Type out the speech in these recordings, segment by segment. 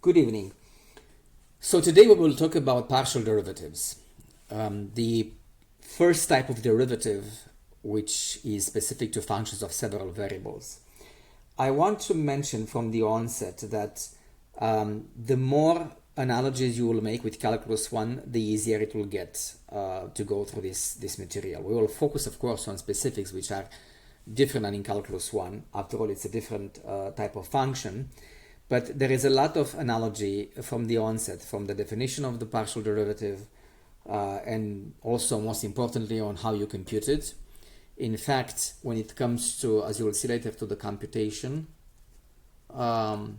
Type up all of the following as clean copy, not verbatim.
Good evening. So today we will talk about partial derivatives. The first type of derivative, which is specific to functions of several variables. I want to mention from the onset that the more analogies you will make with Calculus 1, the easier it will get to go through this material. We will focus, of course, on specifics which are different than in Calculus 1. After all, it's a different type of function. But there is a lot of analogy from the onset, from the definition of the partial derivative, and also, most importantly, on how you compute it. In fact, when it comes to, as you will see later, to the computation of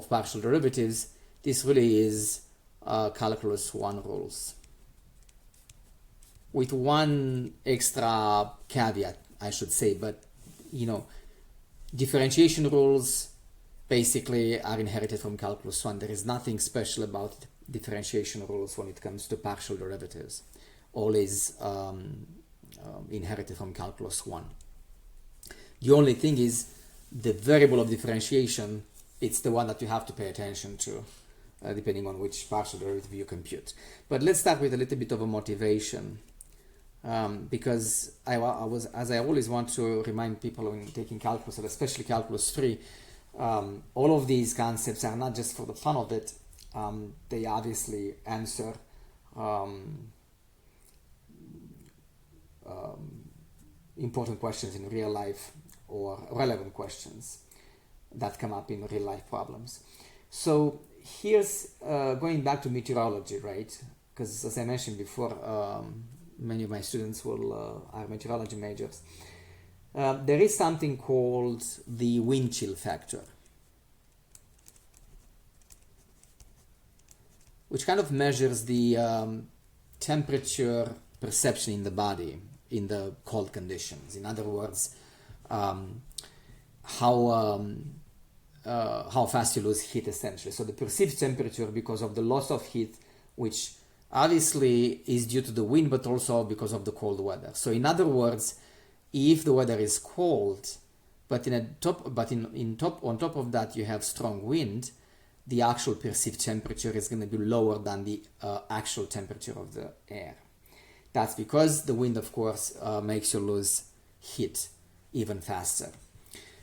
partial derivatives, this really is Calculus 1 rules. With one extra caveat, I should say, but differentiation rules basically are inherited from Calculus 1. There is nothing special about differentiation rules when it comes to partial derivatives. All is inherited from Calculus 1. The only thing is the variable of differentiation, it's the one that you have to pay attention to, depending on which partial derivative you compute. But let's start with a little bit of a motivation. Because I always want to remind people when taking calculus, and especially calculus 3, all of these concepts are not just for the fun of it. They obviously answer important questions in real life or relevant questions that come up in real life problems. So here's going back to meteorology, right? Because as I mentioned before, many of my students are meteorology majors. There is something called the wind chill factor, which kind of measures the temperature perception in the body in the cold conditions. In other words, how fast you lose heat, essentially. So the perceived temperature because of the loss of heat, which obviously is due to the wind, but also because of the cold weather. So in other words, if the weather is cold, but on top of that you have strong wind, the actual perceived temperature is going to be lower than the actual temperature of the air. That's because the wind, of course, makes you lose heat even faster.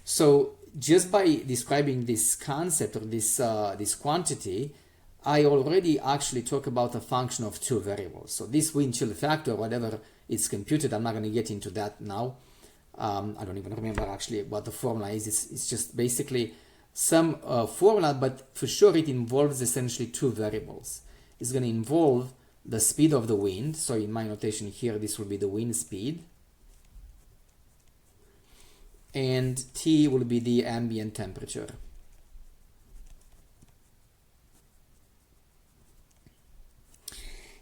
So just by describing this concept or this quantity, I already actually talk about a function of two variables. So this wind chill factor, whatever it's computed, I'm not going to get into that now. I don't even remember actually what the formula is. It's just basically some formula, but for sure it involves essentially two variables. It's going to involve the speed of the wind. So in my notation here, this will be the wind speed. And T will be the ambient temperature.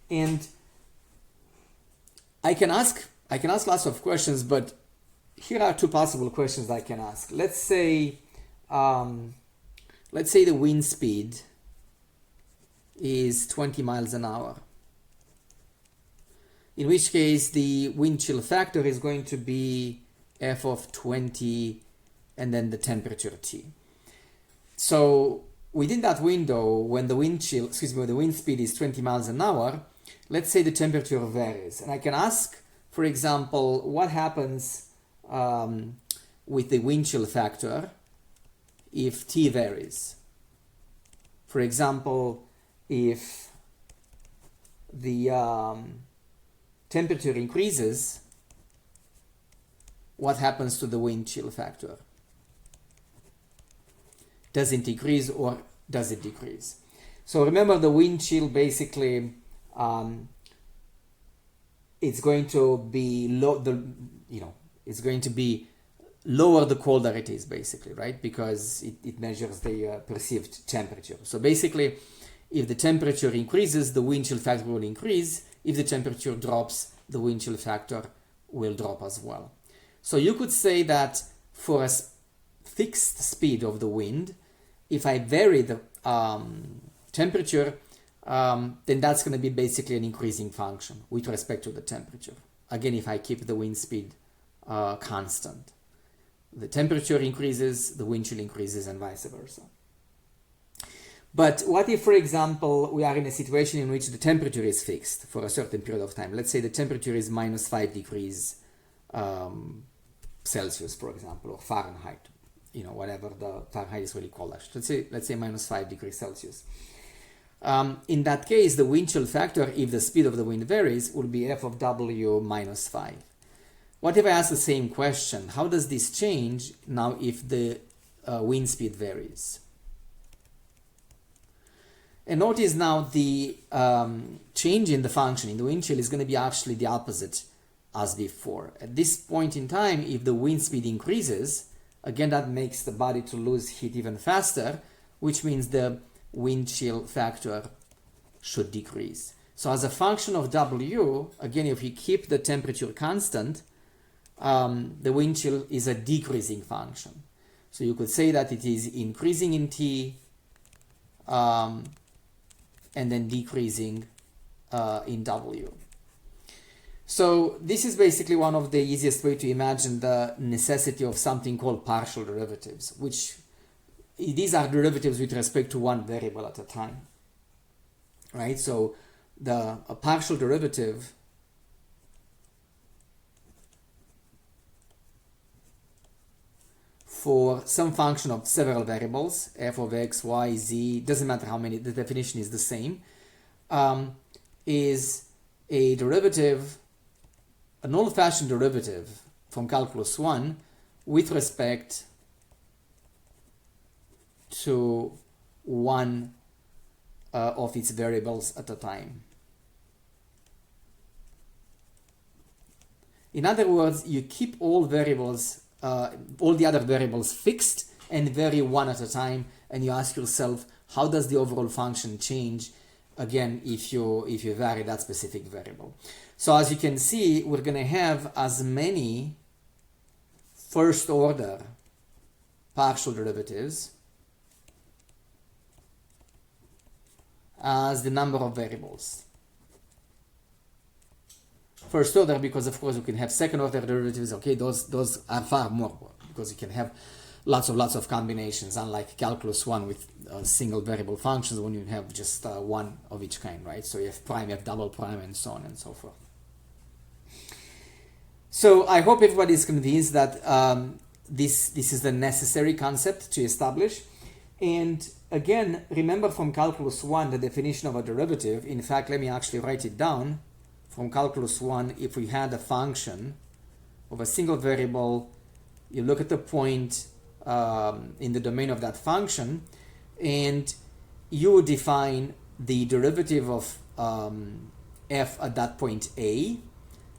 And I can ask lots of questions, but here are two possible questions I can ask. Let's say the wind speed is 20 miles an hour. In which case the wind chill factor is going to be f of 20 and then the temperature T. So within that window, when the wind speed is 20 miles an hour, let's say the temperature varies. And I can ask, for example, what happens with the wind chill factor if T varies. For example, if the temperature increases, what happens to the wind chill factor? Does it increase or does it decrease? So remember, the wind chill basically it's going to be it's going to be lower the colder it is, basically, right? Because it measures the perceived temperature. So basically, if the temperature increases, the wind chill factor will increase. If the temperature drops, the wind chill factor will drop as well. So you could say that for a fixed speed of the wind, if I vary the temperature, then that's going to be basically an increasing function with respect to the temperature. Again, if I keep the wind speed constant. The temperature increases, the wind chill increases, and vice versa. But what if, for example, we are in a situation in which the temperature is fixed for a certain period of time? Let's say the temperature is minus 5 degrees Celsius, for example, or Fahrenheit, whatever the Fahrenheit is really called. Let's say minus 5 degrees Celsius. In that case, the wind chill factor, if the speed of the wind varies, will be f of w minus 5. What if I ask the same question? How does this change now if the wind speed varies? And notice now the change in the function in the wind chill is going to be actually the opposite as before. At this point in time, if the wind speed increases, again, that makes the body to lose heat even faster, which means the wind chill factor should decrease. So as a function of W, again, if we keep the temperature constant, the wind chill is a decreasing function. So you could say that it is increasing in T and then decreasing in W. So this is basically one of the easiest way to imagine the necessity of something called partial derivatives, which these are derivatives with respect to one variable at a time, right? So a partial derivative for some function of several variables, f of x, y, z, doesn't matter how many, the definition is the same, is a derivative, an old-fashioned derivative from calculus 1 with respect to one of its variables at a time. In other words, you keep all variables, all the other variables fixed and vary one at a time, and you ask yourself, how does the overall function change, again, if you vary that specific variable? So as you can see, we're going to have as many first order partial derivatives as the number of variables. First order, because of course you can have second order derivatives. Okay, those are far more, because you can have lots of combinations, unlike calculus 1 with single variable functions when you have just one of each kind, right? So you have prime, you have double prime, and so on and so forth. So I hope everybody is convinced that this is the necessary concept to establish. And again, remember from calculus 1 the definition of a derivative. In fact, let me actually write it down. From calculus 1, if we had a function of a single variable, you look at the point in the domain of that function, and you define the derivative of f at that point A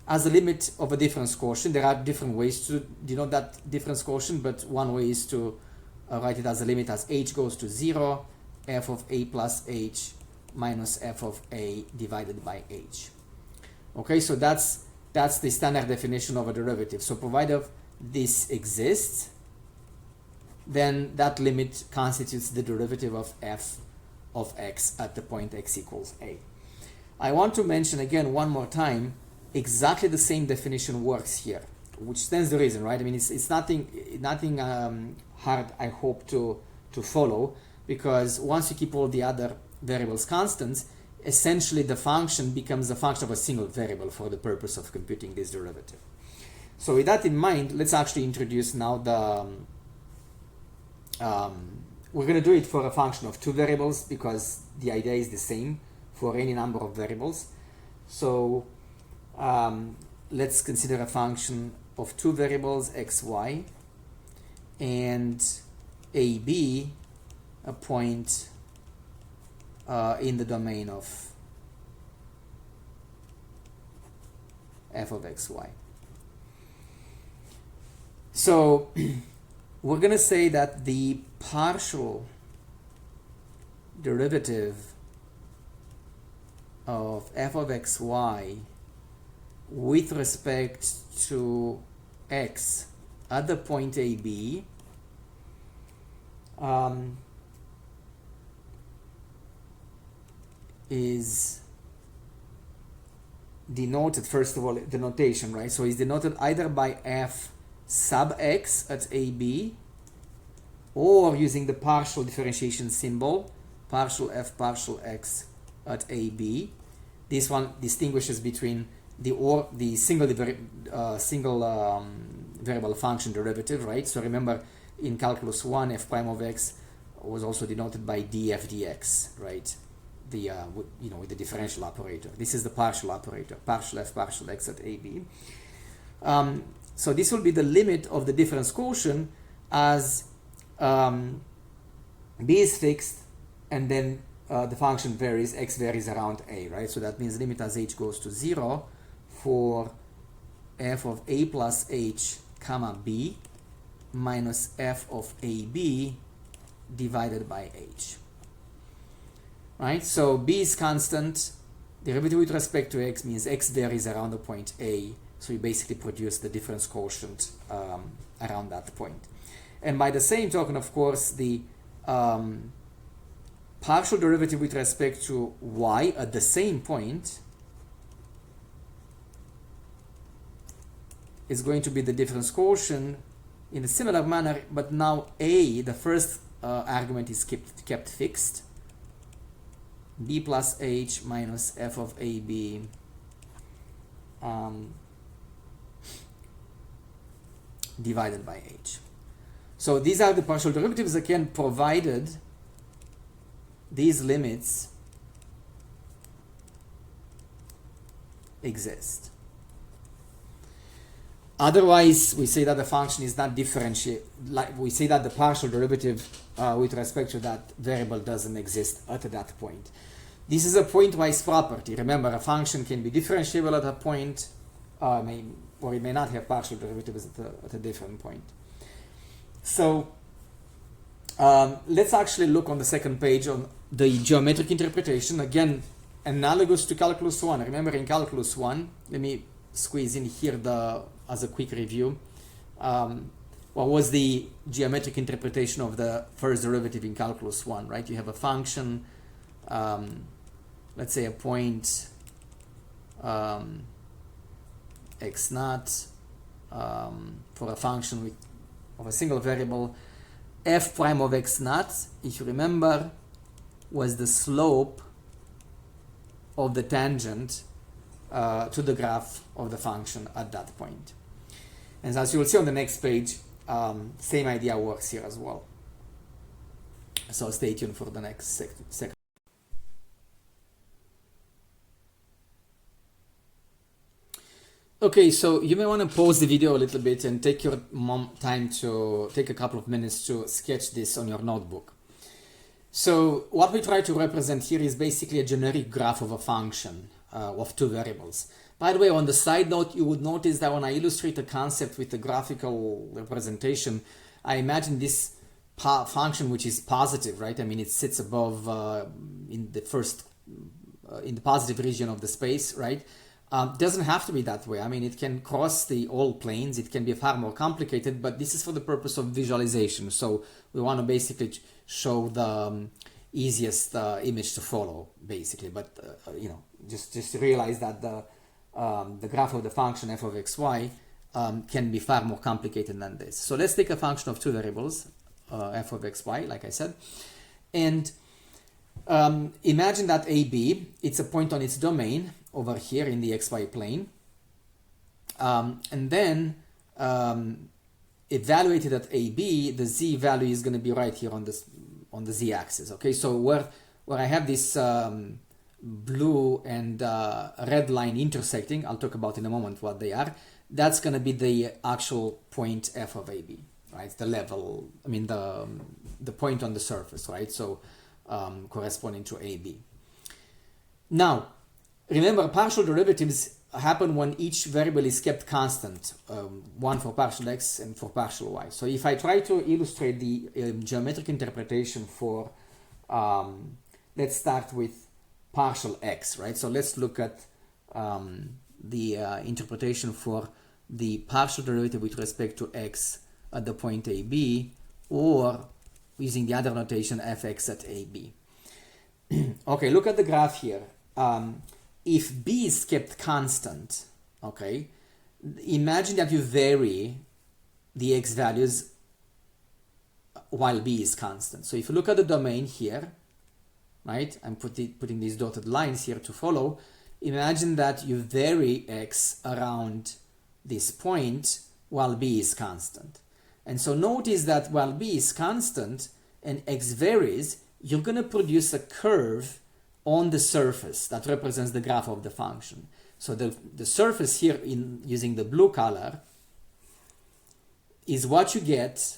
as a limit of a difference quotient. There are different ways to denote that difference quotient, but one way is to write it as a limit as h goes to 0, f of a plus h minus f of a divided by h. Okay, so that's the standard definition of a derivative. So provided this exists, then that limit constitutes the derivative of f of x at the point x equals a. I want to mention again one more time, exactly the same definition works here, which stands the reason, right? I mean, it's nothing hard, I hope, to follow, because once you keep all the other variables constants, essentially the function becomes a function of a single variable for the purpose of computing this derivative. So with that in mind, let's actually introduce now the we're going to do it for a function of two variables, because the idea is the same for any number of variables. So let's consider a function of two variables, x, y, and a, b, a point in the domain of f of x, y. So we're going to say that the partial derivative of f of x, y with respect to x at the point a, b is denoted, first of all, the notation, right? So it's denoted either by f sub x at ab, or using the partial differentiation symbol, partial f partial x at AB. This one distinguishes between the single variable function derivative, right? So remember, in calculus 1, f prime of x was also denoted by df dx, right? With the differential operator. This is the partial operator, partial f partial x at AB. So this will be the limit of the difference quotient as b is fixed, and then the function varies, x varies around a, right? So that means limit as h goes to 0 for f of a plus h comma b minus f of ab divided by h, right? So b is constant, derivative with respect to x means x varies around the point a, so you basically produce the difference quotient around that point. And by the same token, of course, the partial derivative with respect to y at the same point is going to be the difference quotient in a similar manner, but now a, the first argument, is kept fixed. B plus h minus f of ab divided by h. So these are the partial derivatives, again, provided these limits exist. Otherwise, we say that the function is not differentiable. Like we say that the partial derivative with respect to that variable doesn't exist at that point. This is a pointwise property. Remember, a function can be differentiable at a point, or it may not have partial derivatives at a different point. So let's actually look on the second page on the geometric interpretation. Again, analogous to calculus 1. Remember, in calculus 1, let me squeeze in here as a quick review. What was the geometric interpretation of the first derivative in calculus 1, right? You have a function, let's say a point x naught for a function of a single variable. F prime of x naught, if you remember, was the slope of the tangent to the graph of the function at that point. And as you will see on the next page, same idea works here as well. So stay tuned for the next second. Okay, so you may want to pause the video a little bit and take your time to take a couple of minutes to sketch this on your notebook. So what we try to represent here is basically a generic graph of a function of two variables. By the way, on the side note, you would notice that when I illustrate a concept with a graphical representation, I imagine this function which is positive, right? I mean, it sits above in the positive region of the space, right? Doesn't have to be that way. I mean, it can cross all planes. It can be far more complicated, but this is for the purpose of visualization. So we want to basically show the easiest image to follow, basically. But just realize that the graph of the function f of xy can be far more complicated than this. So let's take a function of two variables, f of xy, like I said, and imagine that AB, it's a point on its domain over here in the xy plane, and then evaluated at AB, the z value is going to be right here on the z-axis. Okay, so where I have this blue and red line intersecting, I'll talk about in a moment what they are. That's going to be the actual point f of AB, right? The level, I mean the point on the surface, right? So corresponding to AB. Now, remember, partial derivatives happen when each variable is kept constant, one for partial x and for partial y. So if I try to illustrate the geometric interpretation for, let's start with partial x, right? So let's look at the interpretation for the partial derivative with respect to x at the point AB, or using the other notation fx at AB. Okay, look at the graph here. If b is kept constant, okay, imagine that you vary the x values while b is constant. So if you look at the domain here, right? I'm putting these dotted lines here to follow. Imagine that you vary x around this point while b is constant. And so notice that while b is constant and x varies, you're going to produce a curve on the surface that represents the graph of the function. So the surface here, in using the blue color, is what you get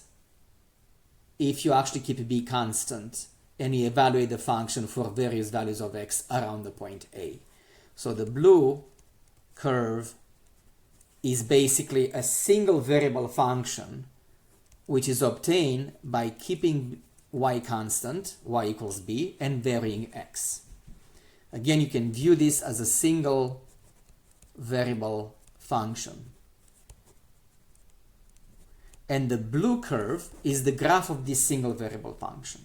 if you actually keep b constant and you evaluate the function for various values of x around the point A. So the blue curve is basically a single variable function which is obtained by keeping y constant, y equals b, and varying x. Again, you can view this as a single variable function. And the blue curve is the graph of this single variable function.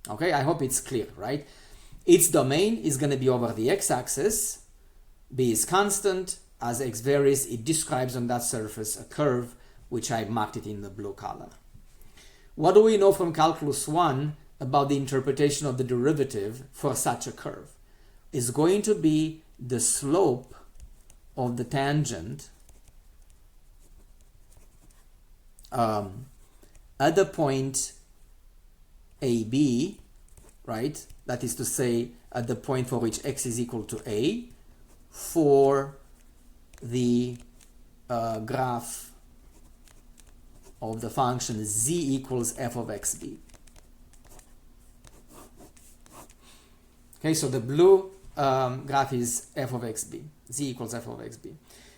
Okay, I hope it's clear, right? Its domain is going to be over the x-axis. B is constant. As x varies, it describes on that surface a curve, which I marked it in the blue color. What do we know from Calculus 1 about the interpretation of the derivative for such a curve? It's going to be the slope of the tangent at the point AB, right? That is to say, at the point for which x is equal to a, for the graph of the function z equals f of xb. Okay, so the blue graph is f of xb, z equals f of xb.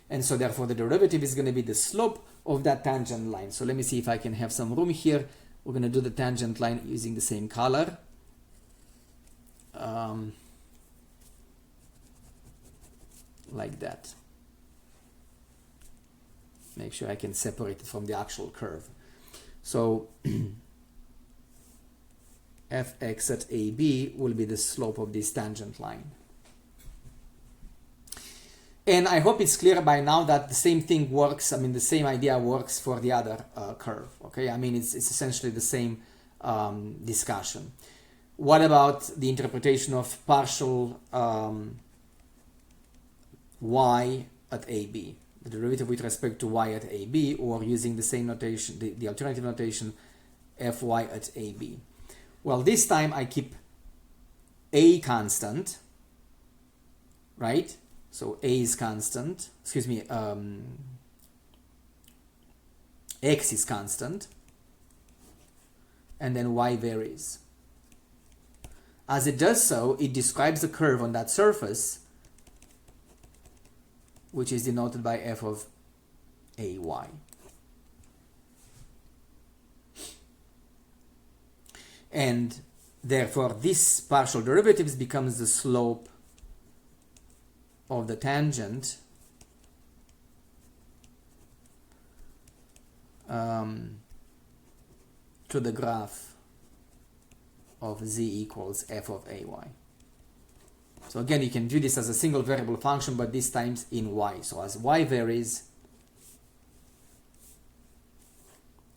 And so therefore the derivative is going to be the slope of that tangent line. So let me see if I can have some room here. We're going to do the tangent line using the same color. Like that. Make sure I can separate it from the actual curve. So fx at AB will be the slope of this tangent line. And I hope it's clear by now that the same thing works, I mean the same idea works for the other curve, okay? I mean it's essentially the same discussion. What about the interpretation of partial y at AB? The derivative with respect to y at AB, or using the same notation, the alternative notation, fy at AB. Well, this time I keep a constant, right? So a is constant, excuse me, x is constant, and then y varies. As it does so, it describes the curve on that surface, which is denoted by f of ay. And therefore, this partial derivatives becomes the slope of the tangent to the graph of z equals f of ay. So again, you can view this as a single variable function, but this times in y. So as y varies,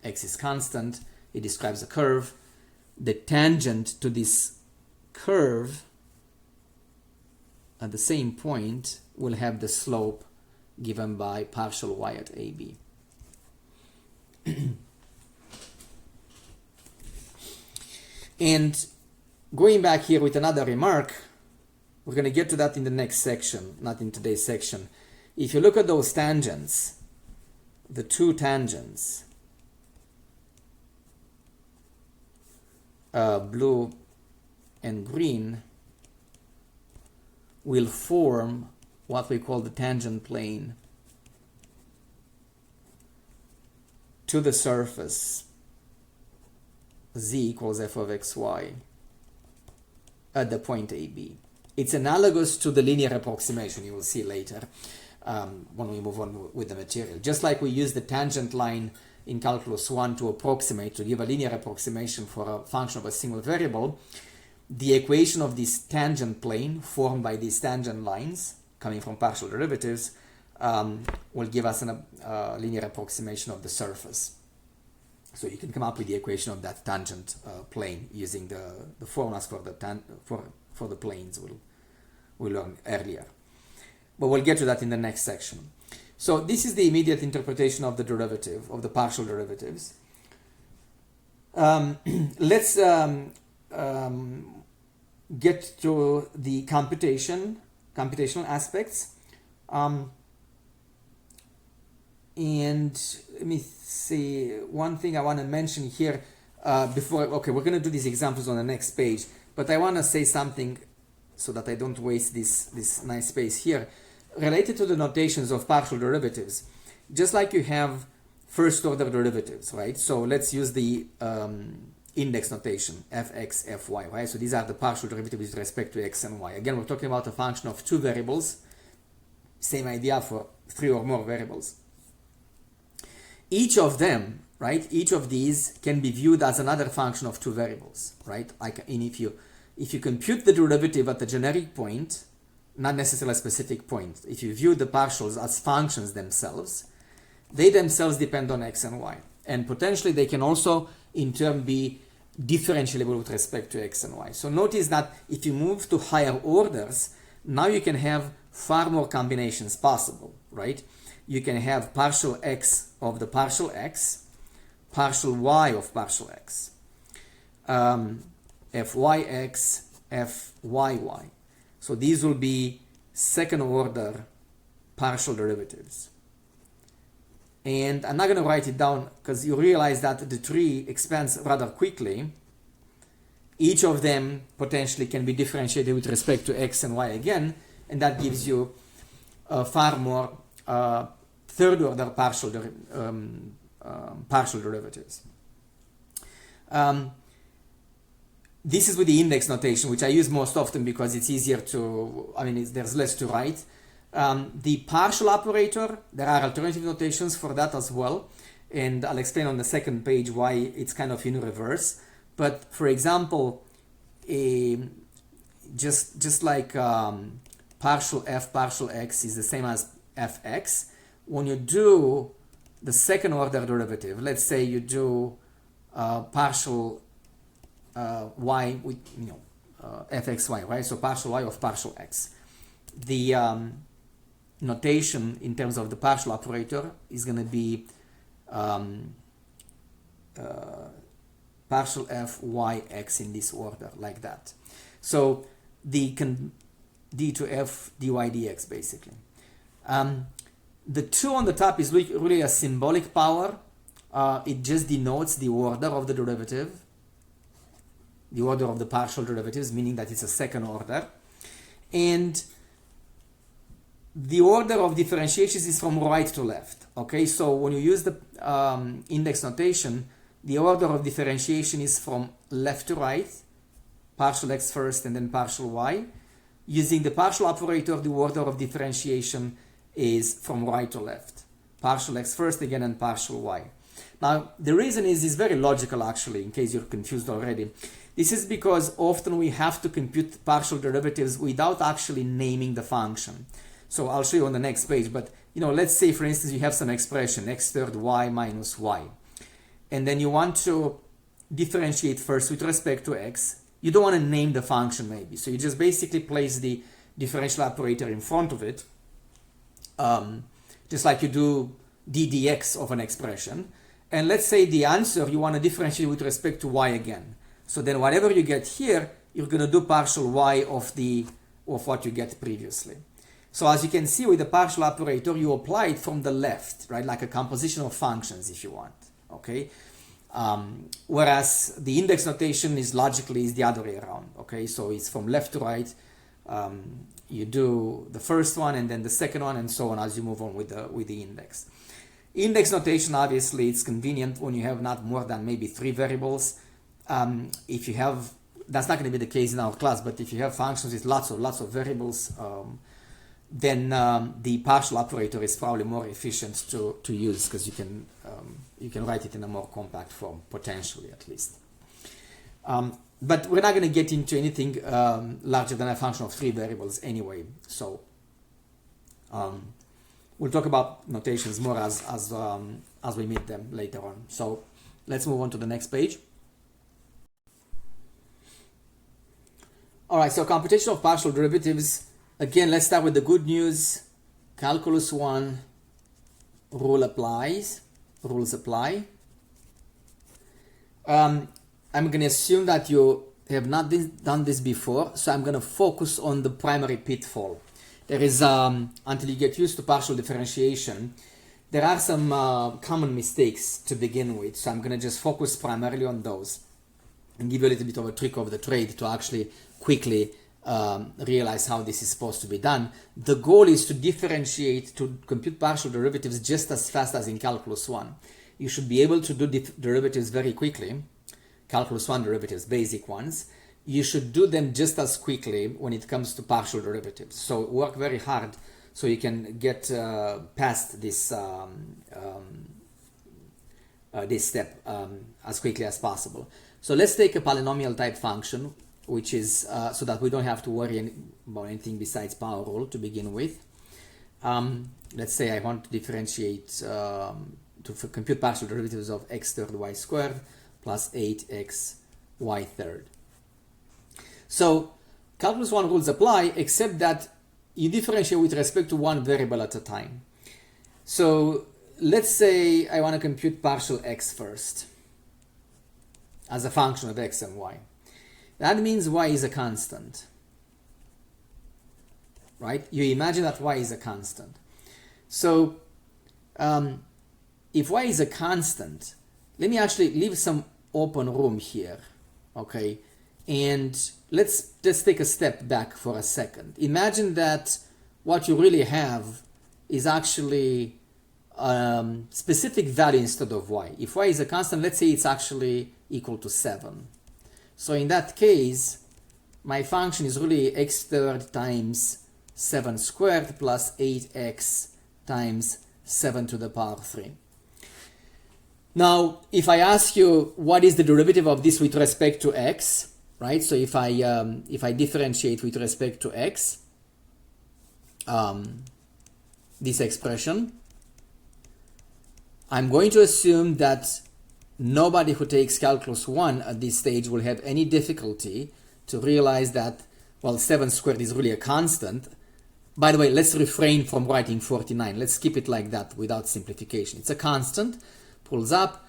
x is constant, it describes a curve. The tangent to this curve at the same point will have the slope given by partial y at AB. And going back here with another remark, we're going to get to that in the next section, not in today's section. If you look at those tangents, the two tangents, blue and green, will form what we call the tangent plane to the surface z equals f of xy at the point AB. It's analogous to the linear approximation you will see later when we move on with the material. Just like we use the tangent line in Calculus 1 to approximate, to give a linear approximation for a function of a single variable, the equation of this tangent plane formed by these tangent lines coming from partial derivatives will give us a linear approximation of the surface. So you can come up with the equation of that tangent plane using the formulas for the planes we'll learn earlier. But we'll get to that in the next section. So this is the immediate interpretation of the derivative, of the partial derivatives. Let's get to the computational aspects. And let me see, one thing I want to mention here before, okay, we're going to do these examples on the next page, but I want to say something so that I don't waste this nice space here, related to the notations of partial derivatives. Just like you have first order derivatives, right? So let's use the index notation, fx, fy, right? So these are the partial derivatives with respect to x and y. Again, we're talking about a function of two variables, same idea for three or more variables. Each of them, right, each of these can be viewed as another function of two variables, right? Like, and if you compute the derivative at the generic point, not necessarily a specific point, if you view the partials as functions themselves, they themselves depend on x and y. And potentially they can also, in turn, be differentiable with respect to x and y. So notice that if you move to higher orders, now you can have far more combinations possible, right? You can have partial x of the partial x, partial y of partial x, fyx, fyy. So these will be second order partial derivatives. And I'm not going to write it down because you realize that the tree expands rather quickly. Each of them potentially can be differentiated with respect to x and y again, and that gives you far more third order partial derivatives. This is with the index notation, which I use most often because it's easier to, there's less to write. The partial operator, there are alternative notations for that as well, and I'll explain on the second page why it's kind of in reverse. But for example, just like partial f partial x is the same as fx, when you do the second order derivative, let's say you do partial y with fxy, right? So partial y of partial x. The notation in terms of the partial operator is going to be partial f y x in this order, like that. So the d to f dy dx basically. The 2 on the top is really a symbolic power. It just denotes the order of the derivative, the order of the partial derivatives, meaning that it's a second order. And the order of differentiations is from right to left. Okay, so when you use the index notation, the order of differentiation is from left to right, partial x first and then partial y. Using the partial operator, the order of differentiation is from right to left, partial x first again and partial y. Now the reason is very logical actually, in case you're confused already. This is because often we have to compute partial derivatives without actually naming the function. So I'll show you on the next page, but let's say for instance you have some expression x third y minus y, and then you want to differentiate first with respect to x. You don't want to name the function maybe, so you just basically place the differential operator in front of it, just like you do d dx of an expression. And let's say the answer you want to differentiate with respect to y again. So then whatever you get here, you're going to do partial y of what you get previously. So as you can see with the partial operator, you apply it from the left, right? Like a composition of functions if you want, okay? Whereas the index notation is logically the other way around, okay? So it's from left to right. You do the first one and then the second one and so on as you move on with the index. Index notation, obviously, it's convenient when you have not more than maybe 3 variables. If you have, that's not going to be the case in our class, but if you have functions with lots of variables, then the partial operator is probably more efficient to use because you can write it in a more compact form, potentially at least. But we're not going to get into anything larger than a function of 3 variables anyway. So we'll talk about notations more as we meet them later on. So Let's move on to the next page. All right, so computation of partial derivatives. Again, let's start with the good news. Calculus 1 rules apply. I'm going to assume that you have not done this before, so I'm going to focus on the primary pitfall. There is, until you get used to partial differentiation, there are some common mistakes to begin with, so I'm going to just focus primarily on those and give you a little bit of a trick of the trade to actually quickly realize how this is supposed to be done. The goal is to differentiate, to compute partial derivatives just as fast as in Calculus 1. You should be able to do derivatives very quickly. Calculus 1 derivatives, basic ones. You should do them just as quickly when it comes to partial derivatives. So work very hard so you can get past this this step as quickly as possible. So let's take a polynomial type function, which is so that we don't have to worry about anything besides power rule to begin with. Let's say I want to differentiate to compute partial derivatives of x third y squared plus 8x y third. So calculus 1 rules apply, except that you differentiate with respect to one variable at a time. So let's say I want to compute partial x first as a function of x and y. That means y is a constant, right? You imagine that y is a constant. So if y is a constant, let me actually leave some open room here, okay? And let's just take a step back for a second. Imagine that what you really have is actually specific value instead of y. If y is a constant, let's say it's actually equal to 7. So in that case, my function is really x third times 7 squared plus 8x times 7 to the power 3. Now, if I ask you what is the derivative of this with respect to x, right? So if I differentiate with respect to x, this expression, I'm going to assume that nobody who takes calculus 1 at this stage will have any difficulty to realize that, well, 7 squared is really a constant. By the way, let's refrain from writing 49. Let's keep it like that without simplification. It's a constant, pulls up,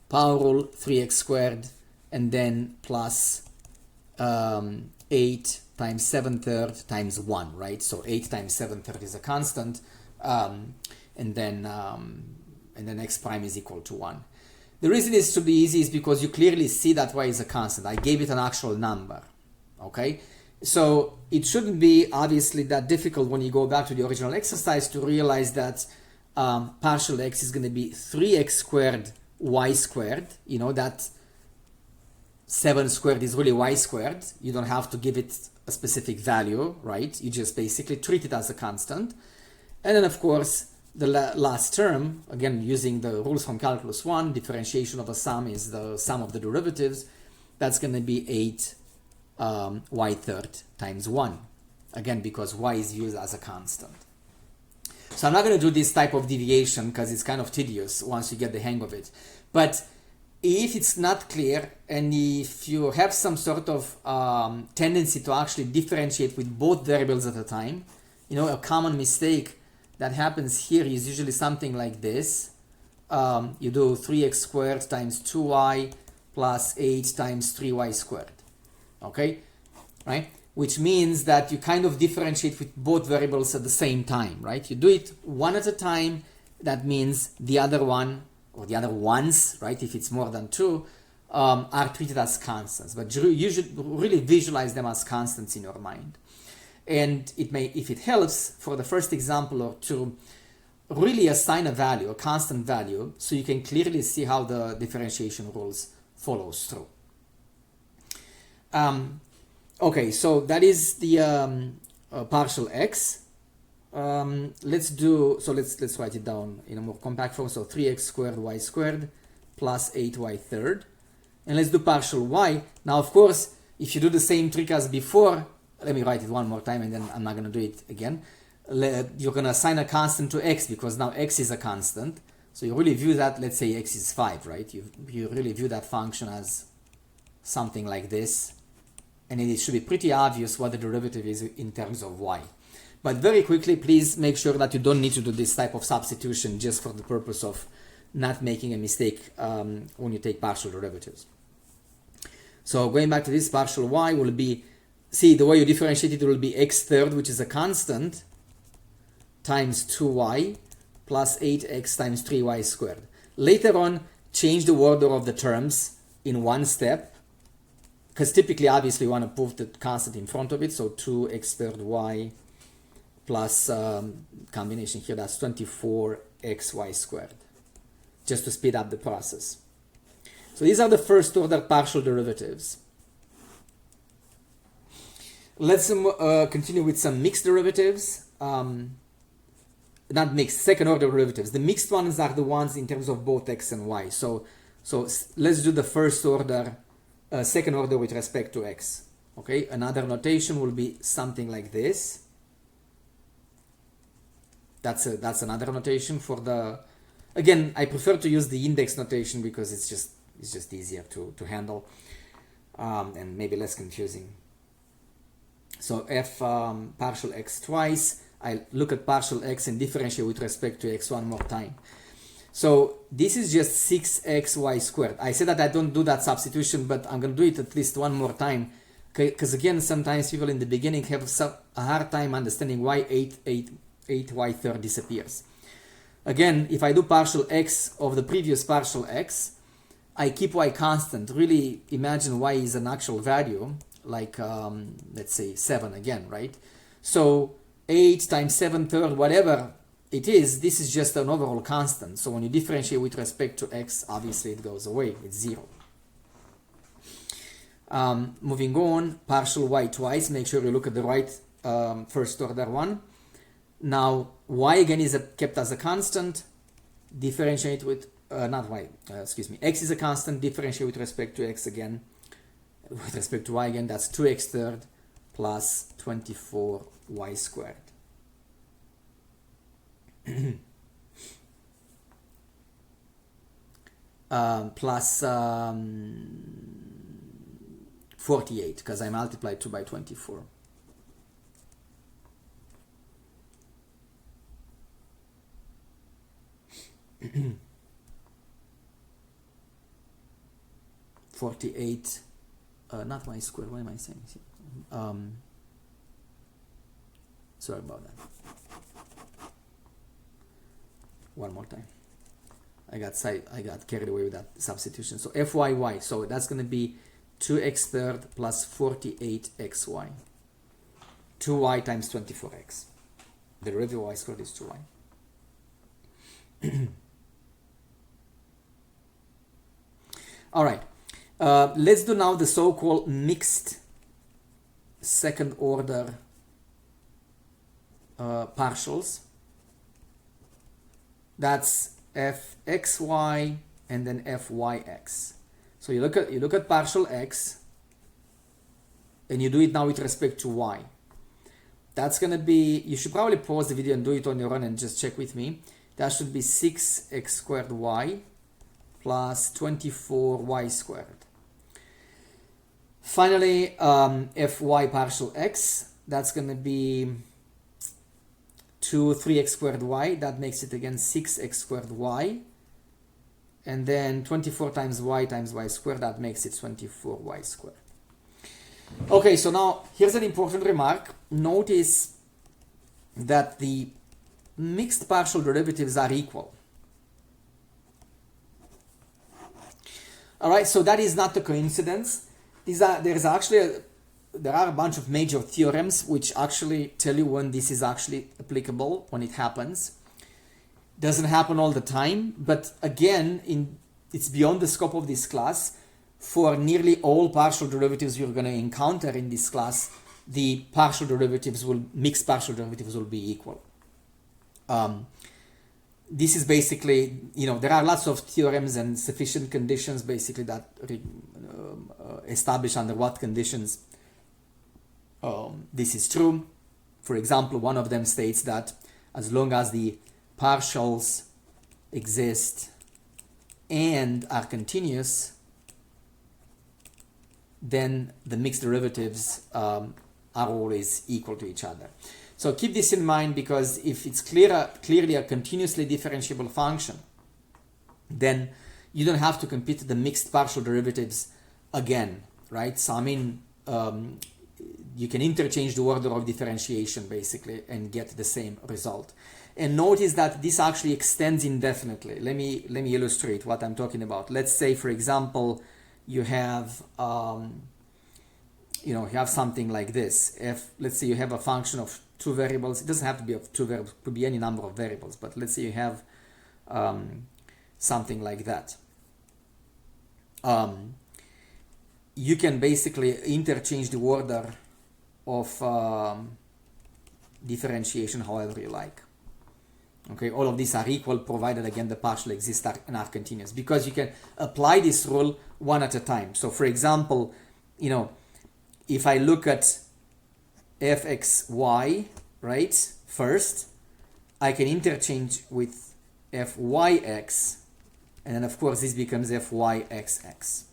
power rule 3x squared, and then plus 8 times 7 third times 1, right? So 8 times 7 third is a constant, and then x prime is equal to 1. The reason it's to be easy is because you clearly see that y is a constant. I gave it an actual number, okay? So it shouldn't be obviously that difficult when you go back to the original exercise to realize that partial x is going to be 3x squared y squared. You know that 7 squared is really y squared. You don't have to give it a specific value, right? You just basically treat it as a constant. And then, of course, the last term, again, using the rules from calculus 1, differentiation of a sum is the sum of the derivatives. That's going to be 8 y third times 1. Again, because y is used as a constant. So I'm not going to do this type of deviation because it's kind of tedious once you get the hang of it. But if it's not clear, and if you have some sort of tendency to actually differentiate with both variables at a time, you know, a common mistake that happens here is usually something like this. You do 3x squared times 2y plus 8 times 3y squared. Okay, right? Which means that you kind of differentiate with both variables at the same time, right? You do it one at a time. That means the other one or the other ones, right? If it's more than 2, are treated as constants. But you should really visualize them as constants in your mind. And it may, if it helps, for the first example or two, really assign a value, a constant value, so you can clearly see how the differentiation rules follows through. Okay, so that is the partial x. Let's write it down in a more compact form. So 3x squared y squared plus 8y third. And let's do partial y. Now, of course, if you do the same trick as before, let me write it one more time and then I'm not going to do it again. You're going to assign a constant to x because now x is a constant. So you really view that, let's say x is 5, right? You really view that function as something like this. And it should be pretty obvious what the derivative is in terms of y. But very quickly, please make sure that you don't need to do this type of substitution just for the purpose of not making a mistake when you take partial derivatives. So going back to this, partial y will be, see, the way you differentiate it will be x third, which is a constant, times 2y plus 8x times 3y squared. Later on, change the order of the terms in one step, because typically, obviously, you want to put the constant in front of it. So 2x third y plus combination here, that's 24xy squared, just to speed up the process. So these are the first order partial derivatives. Let's continue with some mixed derivatives. Not mixed, second order derivatives. The mixed ones are the ones in terms of both x and y. So let's do the first order, second order with respect to x. Okay, another notation will be something like this. That's another notation for the, again, I prefer to use the index notation because it's just easier to handle and maybe less confusing. So f partial x twice, I look at partial x and differentiate with respect to x one more time. So this is just 6xy squared. I said that I don't do that substitution, but I'm going to do it at least one more time. Because again, sometimes people in the beginning have a hard time understanding why 8y third disappears. Again, if I do partial x of the previous partial x, I keep y constant. Really imagine y is an actual value, like let's say 7 again, right? So 8 times 7 third, whatever it is, this is just an overall constant. So when you differentiate with respect to x, obviously it goes away, it's 0. Moving on, partial y twice, make sure you look at the right first order one. Now y again is kept as a constant, differentiate with, x is a constant, differentiate with respect to x again, with respect to y again, that's 2x third plus 24y squared. Plus 48, because I multiplied 2 by 24. Not y squared, what am I saying? Sorry about that. One more time. I got carried away with that substitution. So fyy, so that's going to be 2x third plus 48xy. 2y times 24x. The derivative of y squared is 2y. All right. Let's do now the so-called mixed second order partials. That's fxy and then fyx. So you look at partial x and you do it now with respect to y. That's going to be, you should probably pause the video and do it on your own and just check with me. That should be 6x squared y plus 24y squared. Finally, fy partial x, that's going to be 3x squared y, that makes it again 6x squared y, and then 24 times y squared, that makes it 24y squared. Okay, so now here's an important remark. Notice that the mixed partial derivatives are equal. All right, so that is not a coincidence. There are a bunch of major theorems which actually tell you when this is actually applicable, when it happens. Doesn't happen all the time, but again, it's beyond the scope of this class. For nearly all partial derivatives you're going to encounter in this class, the mixed partial derivatives will be equal. This is basically, there are lots of theorems and sufficient conditions basically that establish under what conditions this is true. For example, one of them states that as long as the partials exist and are continuous, then the mixed derivatives are always equal to each other. So keep this in mind, because if it's clearly a continuously differentiable function, then you don't have to compute the mixed partial derivatives again, right? So I mean, you can interchange the order of differentiation basically and get the same result. And notice that this actually extends indefinitely. Let me illustrate what I'm talking about. Let's say, for example, you have you have something like this. If let's say you have a function of two variables, it doesn't have to be of two variables, it could be any number of variables, but let's say you have something like that. You can basically interchange the order of differentiation however you like. Okay, all of these are equal provided again the partial exist and are continuous, because you can apply this rule one at a time. So for example, if I look at fxy, right, first, I can interchange with fyx, and then of course this becomes fyxx.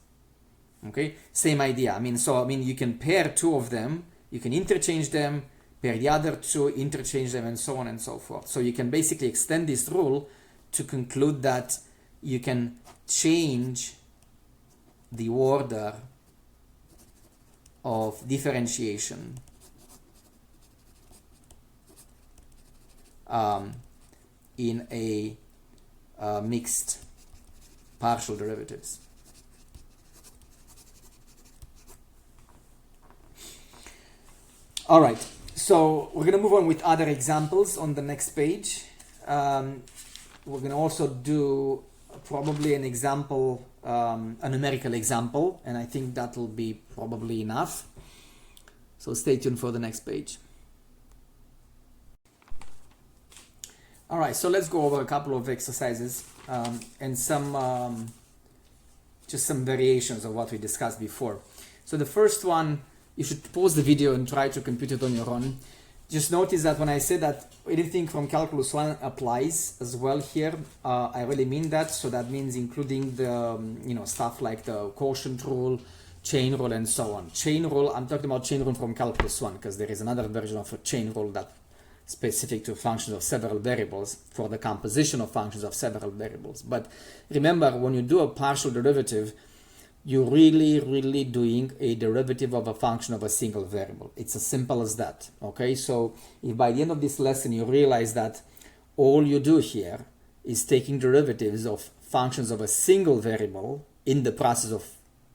Okay, same idea. You can pair two of them, you can interchange them, pair the other two, interchange them, and so on and so forth. So you can basically extend this rule to conclude that you can change the order of differentiation in a mixed partial derivatives. All right, so we're going to move on with other examples on the next page. We're going to also do probably an example, a numerical example, and I think that will be probably enough. So stay tuned for the next page. All right, so let's go over a couple of exercises and some just some variations of what we discussed before. So the first one, you should pause the video and try to compute it on your own. Just notice that when I say that anything from calculus 1 applies as well here, I really mean that. So that means including the stuff like the quotient rule, chain rule, and so on. Chain rule, I'm talking about chain rule from calculus 1 because there is another version of a chain rule that specific to functions of several variables for the composition of functions of several variables. But remember, when you do a partial derivative, you're really doing a derivative of a function of a single variable. It's as simple as that. Okay, so if by the end of this lesson you realize that all you do here is taking derivatives of functions of a single variable in the process of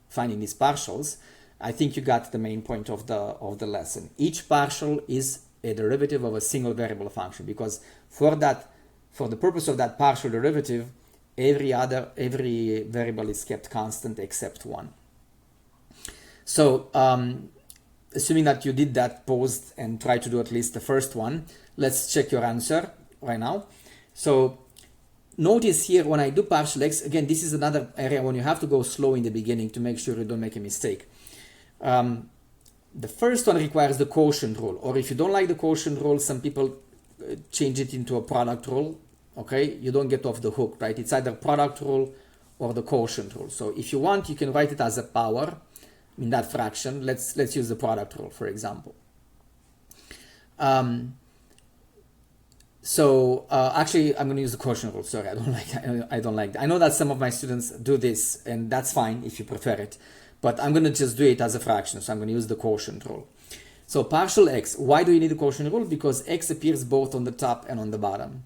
finding these partials, I think you got the main point of the lesson. Each partial is a derivative of a single variable function, because for the purpose of that partial derivative, every variable is kept constant except one. So assuming that you did that, pause and try to do at least the first one. Let's check your answer right now. So notice here when I do partial x, again, this is another area when you have to go slow in the beginning to make sure you don't make a mistake. The first one requires the quotient rule, or if you don't like the quotient rule, some people change it into a product rule. Okay, you don't get off the hook, right? It's either product rule or the quotient rule. So if you want, you can write it as a power in that fraction. Let's use the product rule, for example. Actually, I'm going to use the quotient rule. Sorry, I don't like that. I know that some of my students do this, and that's fine if you prefer it. But I'm going to just do it as a fraction. So I'm going to use the quotient rule. So partial x. Why do you need the quotient rule? Because x appears both on the top and on the bottom.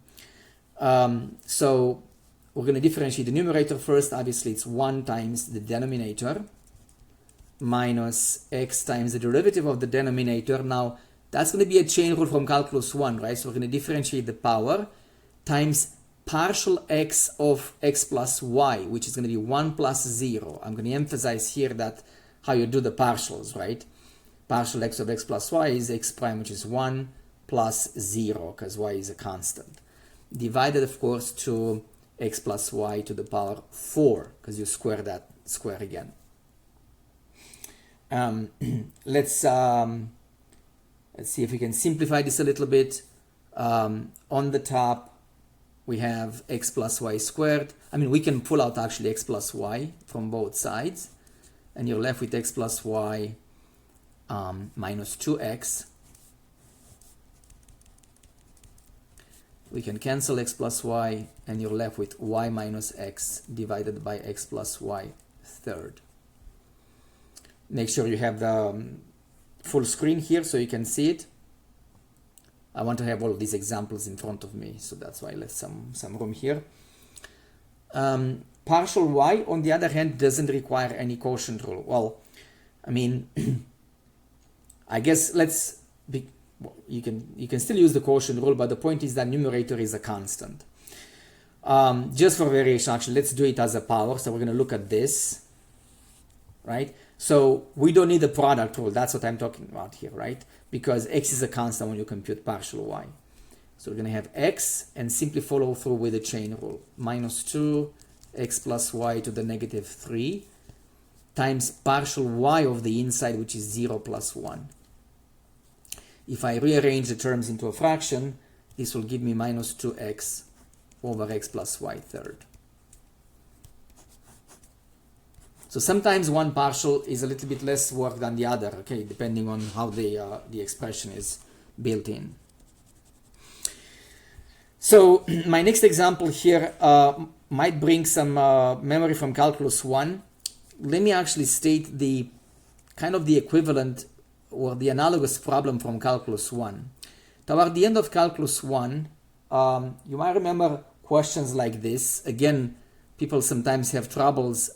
So we're going to differentiate the numerator first. Obviously, it's 1 times the denominator minus x times the derivative of the denominator. Now, that's going to be a chain rule from calculus 1, right? So we're going to differentiate the power times partial x of x plus y, which is going to be 1 plus 0. I'm going to emphasize here that how you do the partials, right? Partial x of x plus y is x prime, which is 1 plus 0, because y is a constant. Divided, of course, to x plus y to the power 4, because you square that square again. Let's see if we can simplify this a little bit. On the top, we have x plus y squared. I mean, we can pull out actually x plus y from both sides, and you're left with x plus y minus 2x. We can cancel x plus y, and you're left with y minus x divided by x plus y third. Make sure you have the full screen here so you can see it. I want to have all of these examples in front of me, so that's why I left some room here. Partial y, on the other hand, doesn't require any quotient rule. Well, I mean, I guess you can still use the quotient rule, but the point is that numerator is a constant. Just for variation, actually, let's do it as a power. So we're going to look at this, right? So we don't need the product rule. That's what I'm talking about here, right? Because x is a constant when you compute partial y. So we're going to have x and simply follow through with the chain rule. Minus 2 x plus y to the negative 3 times partial y of the inside, which is 0 plus 1. If I rearrange the terms into a fraction, this will give me minus 2x over x plus y third. So sometimes one partial is a little bit less work than the other, okay, depending on how the expression is built in. So my next example here might bring some memory from calculus 1. Let me actually state the kind of the equivalent or the analogous problem from calculus 1. Toward the end of calculus 1, you might remember questions like this. Again, people sometimes have troubles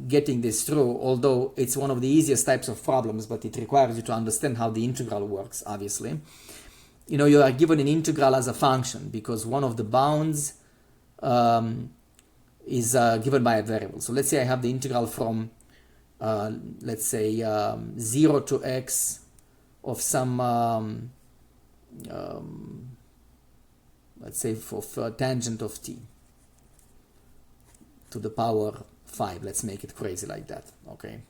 getting this through, although it's one of the easiest types of problems, but it requires you to understand how the integral works, obviously. You know, you are given an integral as a function because one of the bounds is given by a variable. So let's say I have the integral from, let's say, 0 to x of some, let's say, for tangent of t to the power 5. Let's make it crazy like that, okay?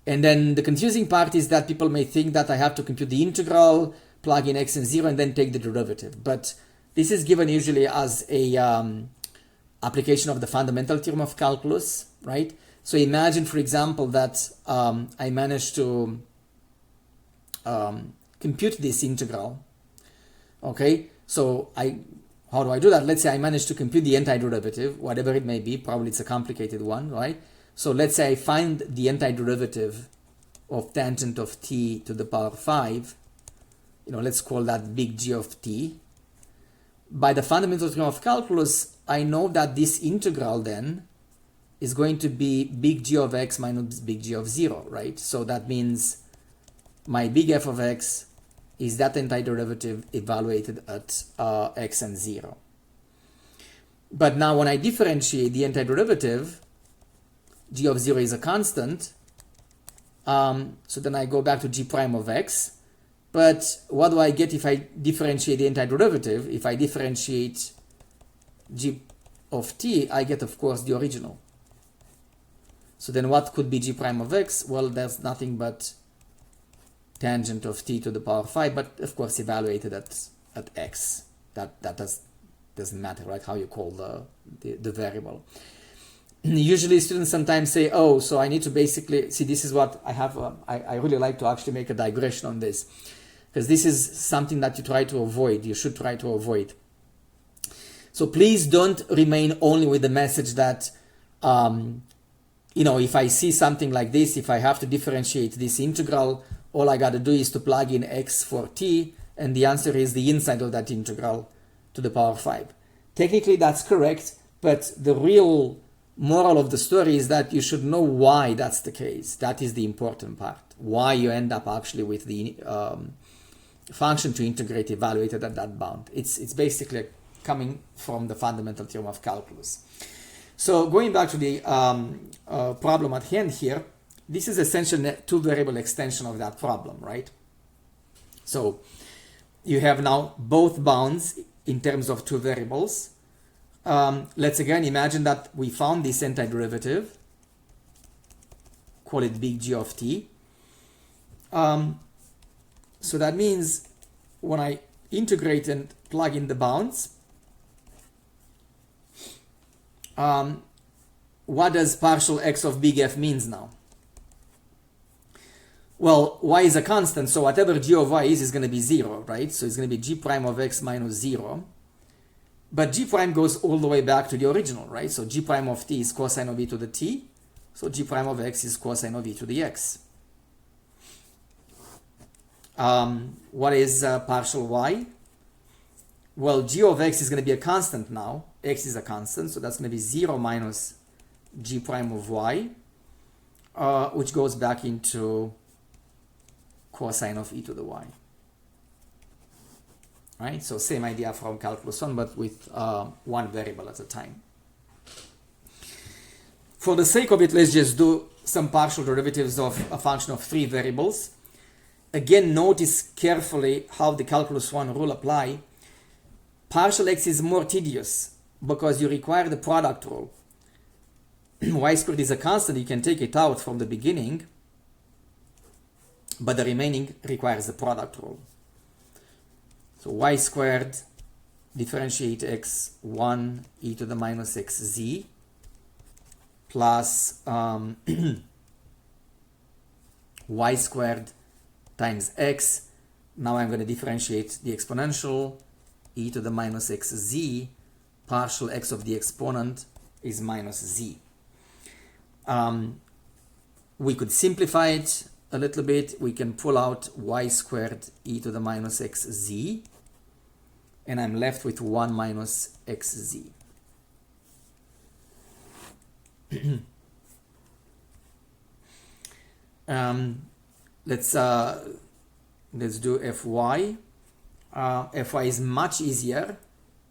And then the confusing part is that people may think that I have to compute the integral, plug in x and 0, and then take the derivative. But this is given usually as a application of the fundamental theorem of calculus, right? So imagine, for example, that I managed to compute this integral, okay? So how do I do that? Let's say I managed to compute the antiderivative, whatever it may be. Probably it's a complicated one, right? So let's say I find the antiderivative of tangent of t to the power 5. You know, let's call that big G of t. By the fundamental theorem of calculus, I know that this integral then is going to be big G of x minus big G of 0, right? So that means my big f of x is that antiderivative evaluated at x and 0. But now when I differentiate the antiderivative, g of 0 is a constant, so then I go back to g prime of x. But what do I get if I differentiate the antiderivative? If I differentiate g of t, I get, of course, the original. So then what could be g prime of x? Well, there's nothing but tangent of t to the power 5, but of course evaluated at x. That doesn't matter, right? How you call the variable. Usually students sometimes say, oh, so I need to basically, see, this is what I have, I really like to actually make a digression on this, because this is something that you try to avoid, you should try to avoid. So please don't remain only with the message that, you know, if I see something like this, if I have to differentiate this integral, all I got to do is to plug in x for t, and the answer is the inside of that integral to the power 5. Technically, that's correct, but the real moral of the story is that you should know why that's the case. That is the important part. Why you end up actually with the function to integrate evaluated at that bound. It's basically coming from the fundamental theorem of calculus. So going back to the problem at hand here, this is essentially a two-variable extension of that problem, right? So you have now both bounds in terms of two variables. Let's again imagine that we found this antiderivative, call it big G of t. So that means when I integrate and plug in the bounds, what does partial x of big F means now? Well, y is a constant, so whatever g of y is going to be 0, right? So it's going to be g prime of x minus 0. But g prime goes all the way back to the original, right? So g prime of t is cosine of e to the t. So g prime of x is cosine of e to the x. What is partial y? Well, g of x is going to be a constant now. X is a constant, so that's going to be 0 minus g prime of y, which goes back into cosine of e to the y. Right? So same idea from calculus 1, but with one variable at a time. For the sake of it, let's just do some partial derivatives of a function of 3 variables. Again, notice carefully how the calculus 1 rule apply. Partial x is more tedious because you require the product rule. Y squared is a constant, you can take it out from the beginning, but the remaining requires the product rule. So y squared differentiate x 1 e to the minus xz plus y squared times x. Now I'm going to differentiate the exponential e to the minus xz. Partial x of the exponent is minus z. We could simplify it a little bit. We can pull out y squared e to the minus xz, and I'm left with 1 minus xz. Let's do fy. Fy is much easier,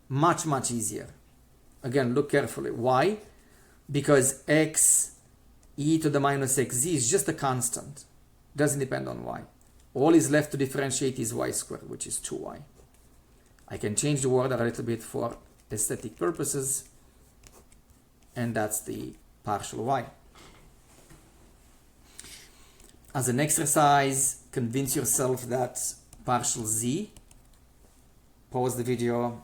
much easier. Again, look carefully. Why? Because x e to the minus xz is just a constant. Doesn't depend on y. All is left to differentiate is y squared, which is 2y. I can change the order a little bit for aesthetic purposes, and that's the partial y. As an exercise, convince yourself that partial z, pause the video,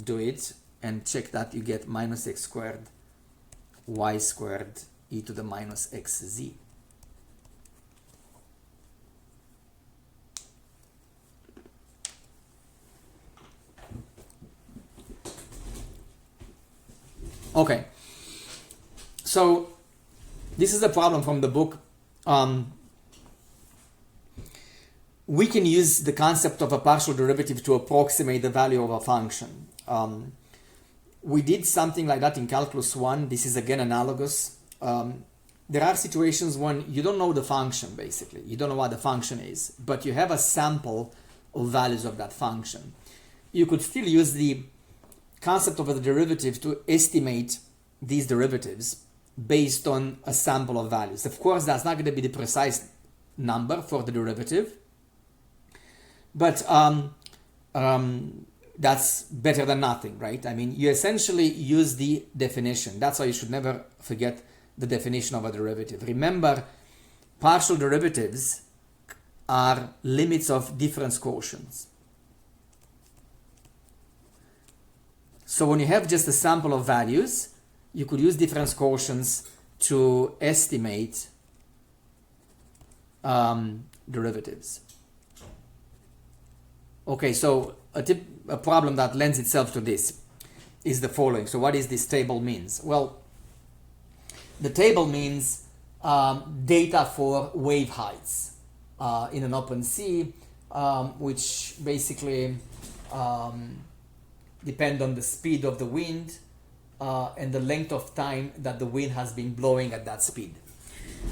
do it, and check that you get minus x squared y squared e to the minus xz. Okay, so this is a problem from the book. We can use the concept of a partial derivative to approximate the value of a function. We did something like that in calculus 1. This is again analogous. There are situations when you don't know the function, basically. You don't know what the function is, but you have a sample of values of that function. You could still use the concept of a derivative to estimate these derivatives based on a sample of values. Of course, that's not going to be the precise number for the derivative, but that's better than nothing, right? I mean, you essentially use the definition. That's why you should never forget the definition of a derivative. Remember, partial derivatives are limits of difference quotients. So when you have just a sample of values, you could use difference quotients to estimate derivatives. Okay, so a problem that lends itself to this is the following. So what is this table means? Well, the table means data for wave heights in an open sea, which basically depend on the speed of the wind and the length of time that the wind has been blowing at that speed.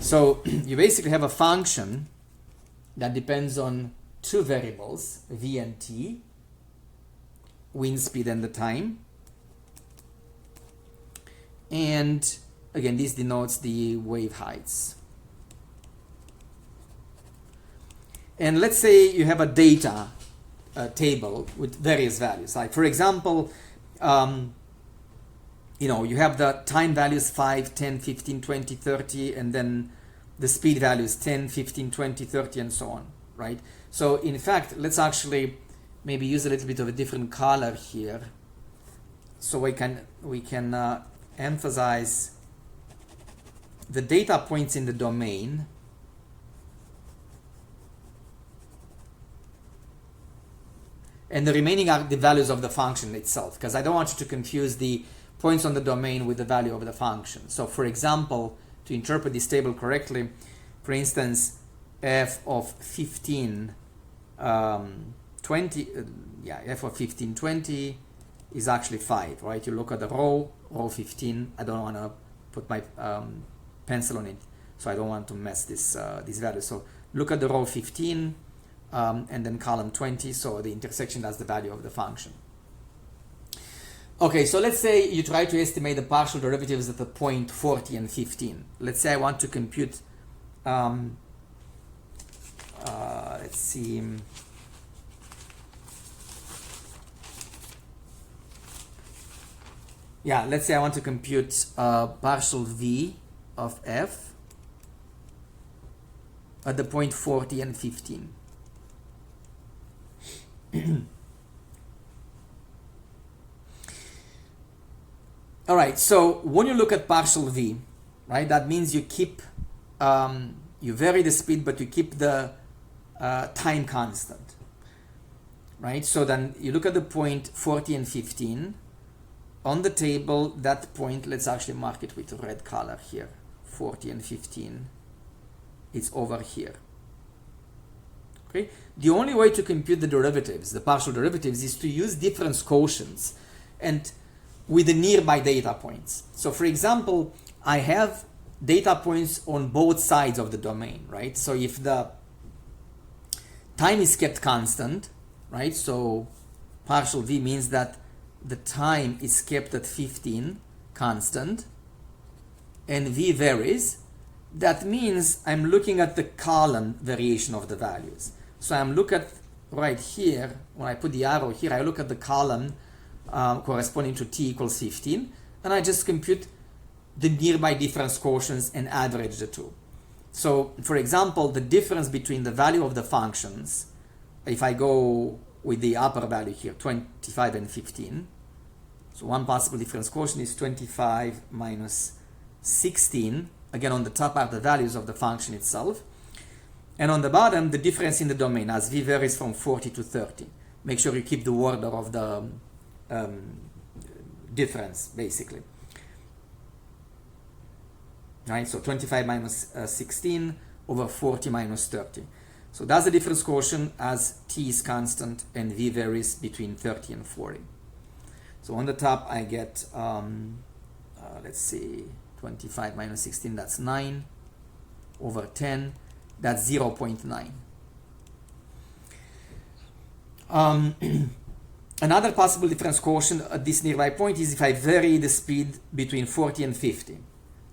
So you basically have a function that depends on two variables, v and t, wind speed and the time. And again, this denotes the wave heights. And let's say you have a data table with various values. Like for example, you have the time values 5, 10, 15, 20, 30, and then the speed values 10, 15, 20, 30, and so on, right? So in fact, let's actually maybe use a little bit of a different color here, so we can emphasize the data points in the domain. And the remaining are the values of the function itself, because I don't want you to confuse the points on the domain with the value of the function. So for example, to interpret this table correctly, for instance, f of 15, 20, f of 15, 20 is actually 5, right? You look at the row 15. I don't want to put my pencil on it, so I don't want to mess this value. So look at the row 15, and then column 20, so the intersection, that's the value of the function. Okay, so let's say you try to estimate the partial derivatives at the point 40 and 15. Let's say I want to compute, let's see, let's say I want to compute partial v of f at the point 40 and 15. All right, so when you look at partial v, right, that means you keep, you vary the speed, but you keep the time constant, right? So then you look at the point 40 and 15. On the table, that point, let's actually mark it with a red color here, 40 and 15. It's over here. Okay? The only way to compute the derivatives, the partial derivatives, is to use difference quotients and with the nearby data points. So for example, I have data points on both sides of the domain, right? So if the time is kept constant, right? So partial v means that the time is kept at 15 constant and v varies. That means I'm looking at the column variation of the values. So I'm looking at right here, when I put the arrow here, I look at the column corresponding to t equals 15, and I just compute the nearby difference quotients and average the two. So for example, the difference between the value of the functions, if I go with the upper value here, 25 and 15, so one possible difference quotient is 25 minus 16. Again, on the top are the values of the function itself. And on the bottom, the difference in the domain, as v varies from 40 to 30. Make sure you keep the order of the difference, basically. Right, so 25 minus 16 over 40 minus 30. So that's the difference quotient as t is constant and v varies between 30 and 40. So on the top, I get, let's see, 25 minus 16, that's 9 over 10, that's 0.9. Another possible difference quotient at this nearby point is if I vary the speed between 40 and 50.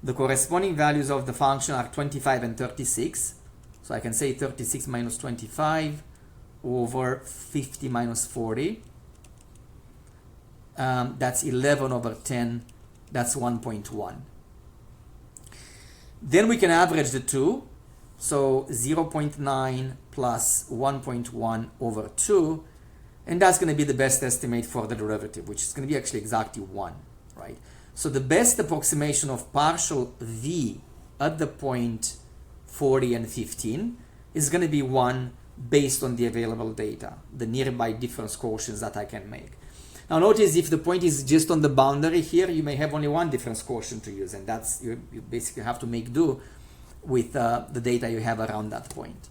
The corresponding values of the function are 25 and 36. So I can say 36 minus 25 over 50 minus 40. That's 11 over 10. That's 1.1. Then we can average the two. So 0.9 plus 1.1 over 2. And that's going to be the best estimate for the derivative, which is going to be actually exactly 1, right? So the best approximation of partial v at the point 40 and 15 is going to be 1 based on the available data, the nearby difference quotients that I can make. Now notice if the point is just on the boundary here, you may have only one difference quotient to use, and that's you basically have to make do with the data you have around that point.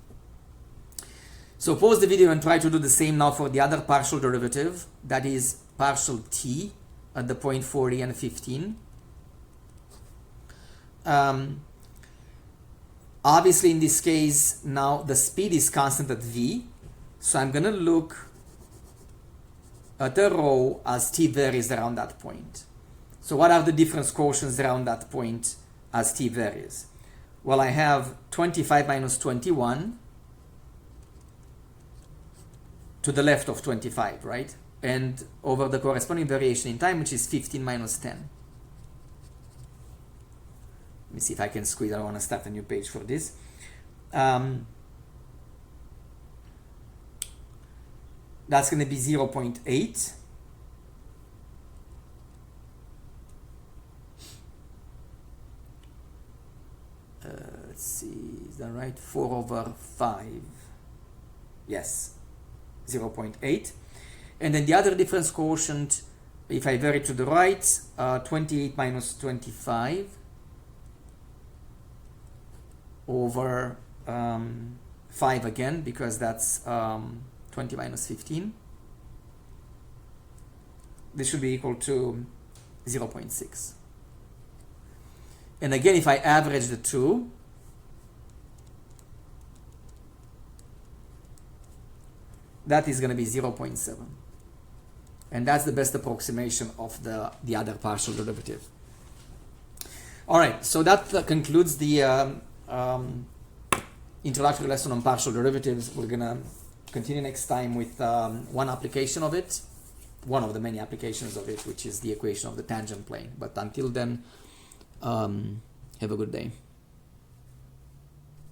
So pause the video and try to do the same now for the other partial derivative, that is partial t at the point 40 and 15. Obviously in this case now the speed is constant at v, so I'm going to look at a row as t varies around that point. So what are the difference quotients around that point as t varies? Well, I have 25 minus 21 to the left of 25, right? And over the corresponding variation in time, which is 15 minus 10. Let me see if I can squeeze. I don't want to start a new page for this. That's going to be 0.8. Let's see, is that right? 4/5. Yes, 0.8. And then the other difference quotient, if I vary to the right, 28 minus 25 over 5 again, because that's 20 minus 15. This should be equal to 0.6. And again, if I average the two, that is going to be 0.7. And that's the best approximation of the other partial derivative. All right, so that concludes the introductory lesson on partial derivatives. We're going to continue next time with one application of it, one of the many applications of it, which is the equation of the tangent plane. But until then, have a good day.